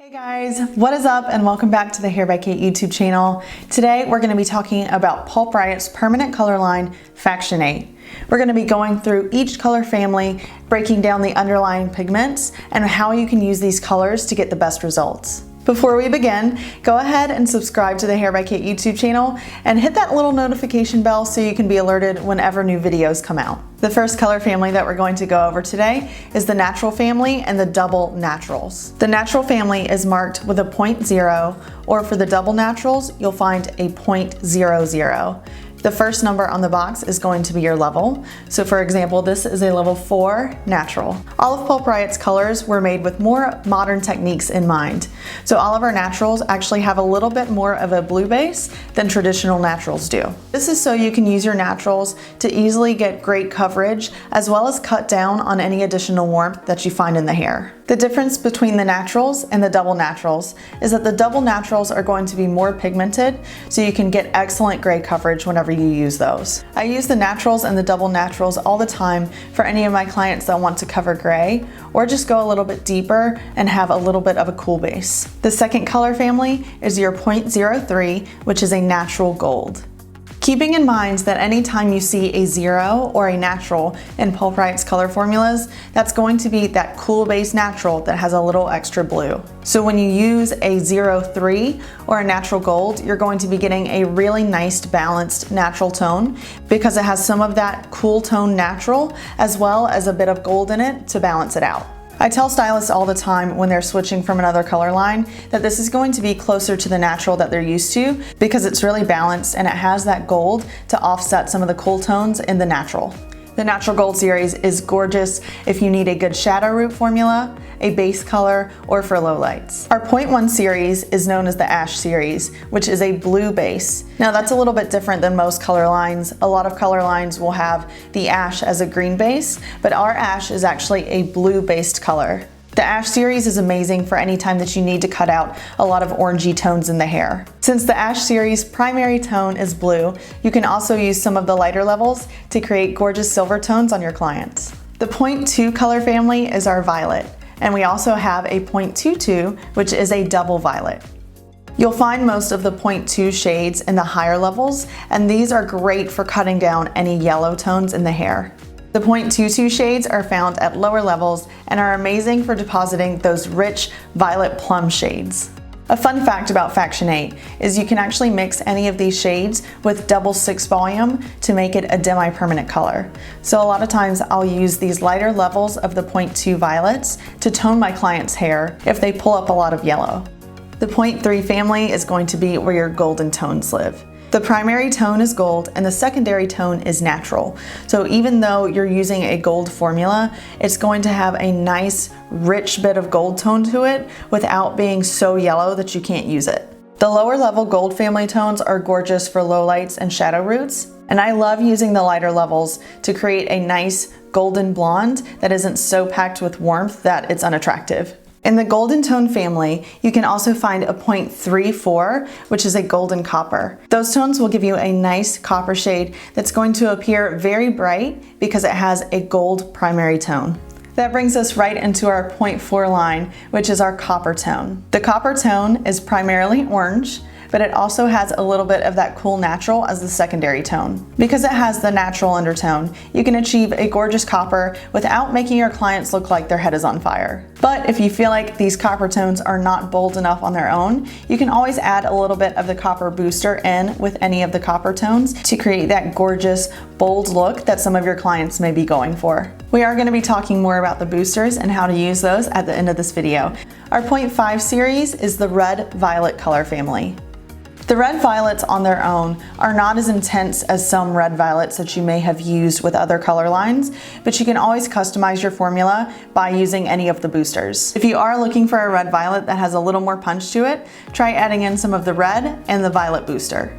Hey guys, what is up and welcome back to the Hair by Kate YouTube channel. Today we're going to be talking about Pulp Riot's permanent color line, Faction 8. We're going to be going through each color family, breaking down the underlying pigments and how you can use these colors to get the best results. Before we begin, go ahead and subscribe to the Hair by Kate YouTube channel and hit that little notification bell so you can be alerted whenever new videos come out. The first color family that we're going to go over today is the natural family and the double naturals. The natural family is marked with a 0.0, or for the double naturals, you'll find a 0.00. The first number on the box is going to be your level. So for example, this is a level 4 natural. All of Pulp Riot's colors were made with more modern techniques in mind. So all of our naturals actually have a little bit more of a blue base than traditional naturals do. This is so you can use your naturals to easily get great coverage as well as cut down on any additional warmth that you find in the hair. The difference between the naturals and the double naturals is that the double naturals are going to be more pigmented, so you can get excellent gray coverage whenever you use those. I use the naturals and the double naturals all the time for any of my clients that want to cover gray or just go a little bit deeper and have a little bit of a cool base. The second color family is your 0.03, which is a natural gold. Keeping in mind that anytime you see a 0 or a natural in Pulp Riot's color formulas, that's going to be that cool base natural that has a little extra blue. So when you use a 0.3 or a natural gold, you're going to be getting a really nice balanced natural tone because it has some of that cool tone natural as well as a bit of gold in it to balance it out. I tell stylists all the time when they're switching from another color line that this is going to be closer to the natural that they're used to because it's really balanced and it has that gold to offset some of the cool tones in the natural. The Natural Gold series is gorgeous if you need a good shadow root formula, a base color, or for lowlights. Our 0.1 series is known as the Ash series, which is a blue base. Now that's a little bit different than most color lines. A lot of color lines will have the ash as a green base, but our ash is actually a blue based color. The Ash series is amazing for any time that you need to cut out a lot of orangey tones in the hair. Since the Ash series primary tone is blue, you can also use some of the lighter levels to create gorgeous silver tones on your clients. The 0.2 color family is our violet, and we also have a 0.22, which is a double violet. You'll find most of the 0.2 shades in the higher levels, and these are great for cutting down any yellow tones in the hair. The 0.22 shades are found at lower levels and are amazing for depositing those rich violet plum shades. A fun fact about Faction 8 is you can actually mix any of these shades with double 6 volume to make it a demi-permanent color. So a lot of times I'll use these lighter levels of the 0.2 violets to tone my client's hair if they pull up a lot of yellow. The 0.3 family is going to be where your golden tones live. The primary tone is gold and the secondary tone is natural. So even though you're using a gold formula, it's going to have a nice, rich bit of gold tone to it without being so yellow that you can't use it. The lower level gold family tones are gorgeous for lowlights and shadow roots, and I love using the lighter levels to create a nice golden blonde that isn't so packed with warmth that it's unattractive. In the golden tone family, you can also find a 0.34, which is a golden copper. Those tones will give you a nice copper shade that's going to appear very bright because it has a gold primary tone. That brings us right into our 0.4 line, which is our copper tone. The copper tone is primarily orange, but it also has a little bit of that cool natural as the secondary tone. Because it has the natural undertone, you can achieve a gorgeous copper without making your clients look like their head is on fire. But if you feel like these copper tones are not bold enough on their own, you can always add a little bit of the copper booster in with any of the copper tones to create that gorgeous, bold look that some of your clients may be going for. We are going to be talking more about the boosters and how to use those at the end of this video. Our 0.5 series is the red violet color family. The red violets on their own are not as intense as some red violets that you may have used with other color lines, but you can always customize your formula by using any of the boosters. If you are looking for a red violet that has a little more punch to it, try adding in some of the red and the violet booster.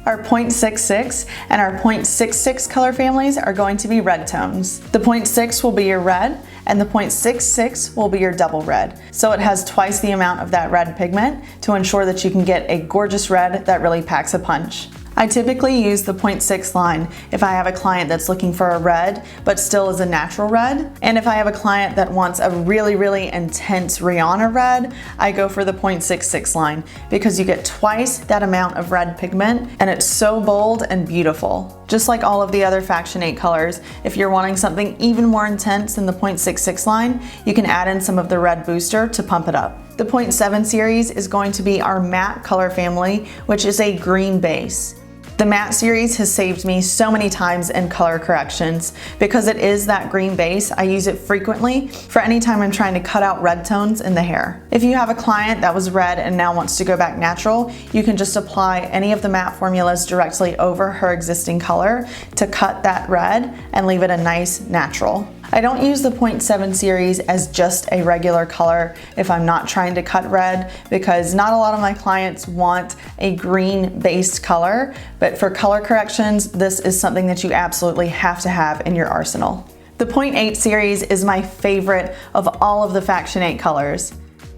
Our 0.66 and our 0.66 color families are going to be red tones. The 0.6 will be your red and the 0.66 will be your double red. So it has twice the amount of that red pigment to ensure that you can get a gorgeous red that really packs a punch. I typically use the 0.6 line if I have a client that's looking for a red but still is a natural red. And if I have a client that wants a really intense Rihanna red, I go for the 0.66 line because you get twice that amount of red pigment and it's so bold and beautiful. Just like all of the other Faction 8 colors, if you're wanting something even more intense than the 0.66 line, you can add in some of the red booster to pump it up. The 0.7 series is going to be our matte color family, which is a green base. The matte series has saved me so many times in color corrections. Because it is that green base, I use it frequently for any time I'm trying to cut out red tones in the hair. If you have a client that was red and now wants to go back natural, you can just apply any of the matte formulas directly over her existing color to cut that red and leave it a nice natural. I don't use the 0.7 series as just a regular color if I'm not trying to cut red, because not a lot of my clients want a green based color, but for color corrections, this is something that you absolutely have to have in your arsenal. The 0.8 series is my favorite of all of the Faction 8 colors.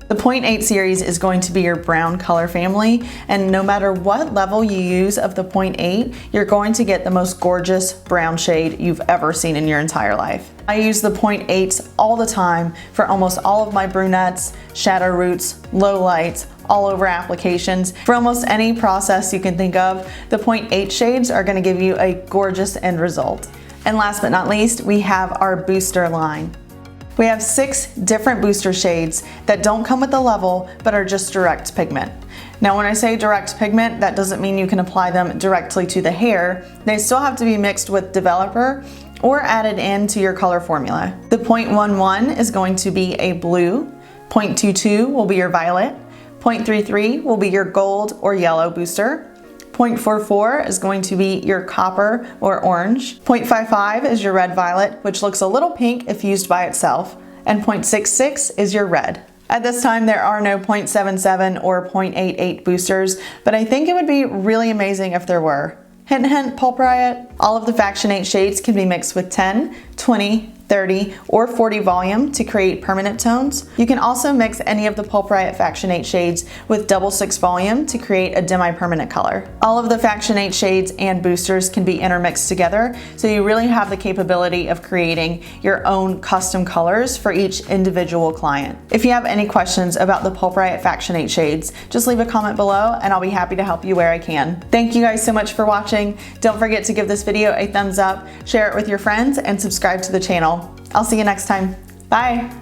The 0.8 series is going to be your brown color family, and no matter what level you use of the 0.8, you're going to get the most gorgeous brown shade you've ever seen in your entire life. I use the 0.8s all the time for almost all of my brunettes, shadow roots, low lights, all over applications. For almost any process you can think of, the 0.8 shades are going to give you a gorgeous end result. And last but not least, we have our booster line. We have 6 different booster shades that don't come with a level but are just direct pigment. Now when I say direct pigment, that doesn't mean you can apply them directly to the hair. They still have to be mixed with developer or added into your color formula. The 0.11 is going to be a blue, 0.22 will be your violet, 0.33 will be your gold or yellow booster, 0.44 is going to be your copper or orange. 0.55 is your red violet, which looks a little pink if used by itself. And 0.66 is your red. At this time, there are no 0.77 or 0.88 boosters, but I think it would be really amazing if there were. Hint, hint, Pulp Riot. All of the Faction 8 shades can be mixed with 10, 20, 30, or 40 volume to create permanent tones. You can also mix any of the Pulp Riot Faction 8 shades with 6 volume to create a demi-permanent color. All of the Faction 8 shades and boosters can be intermixed together, so you really have the capability of creating your own custom colors for each individual client. If you have any questions about the Pulp Riot Faction 8 shades, just leave a comment below and I'll be happy to help you where I can. Thank you guys so much for watching. Don't forget to give this video a thumbs up, share it with your friends, and subscribe to the channel. I'll see you next time. Bye.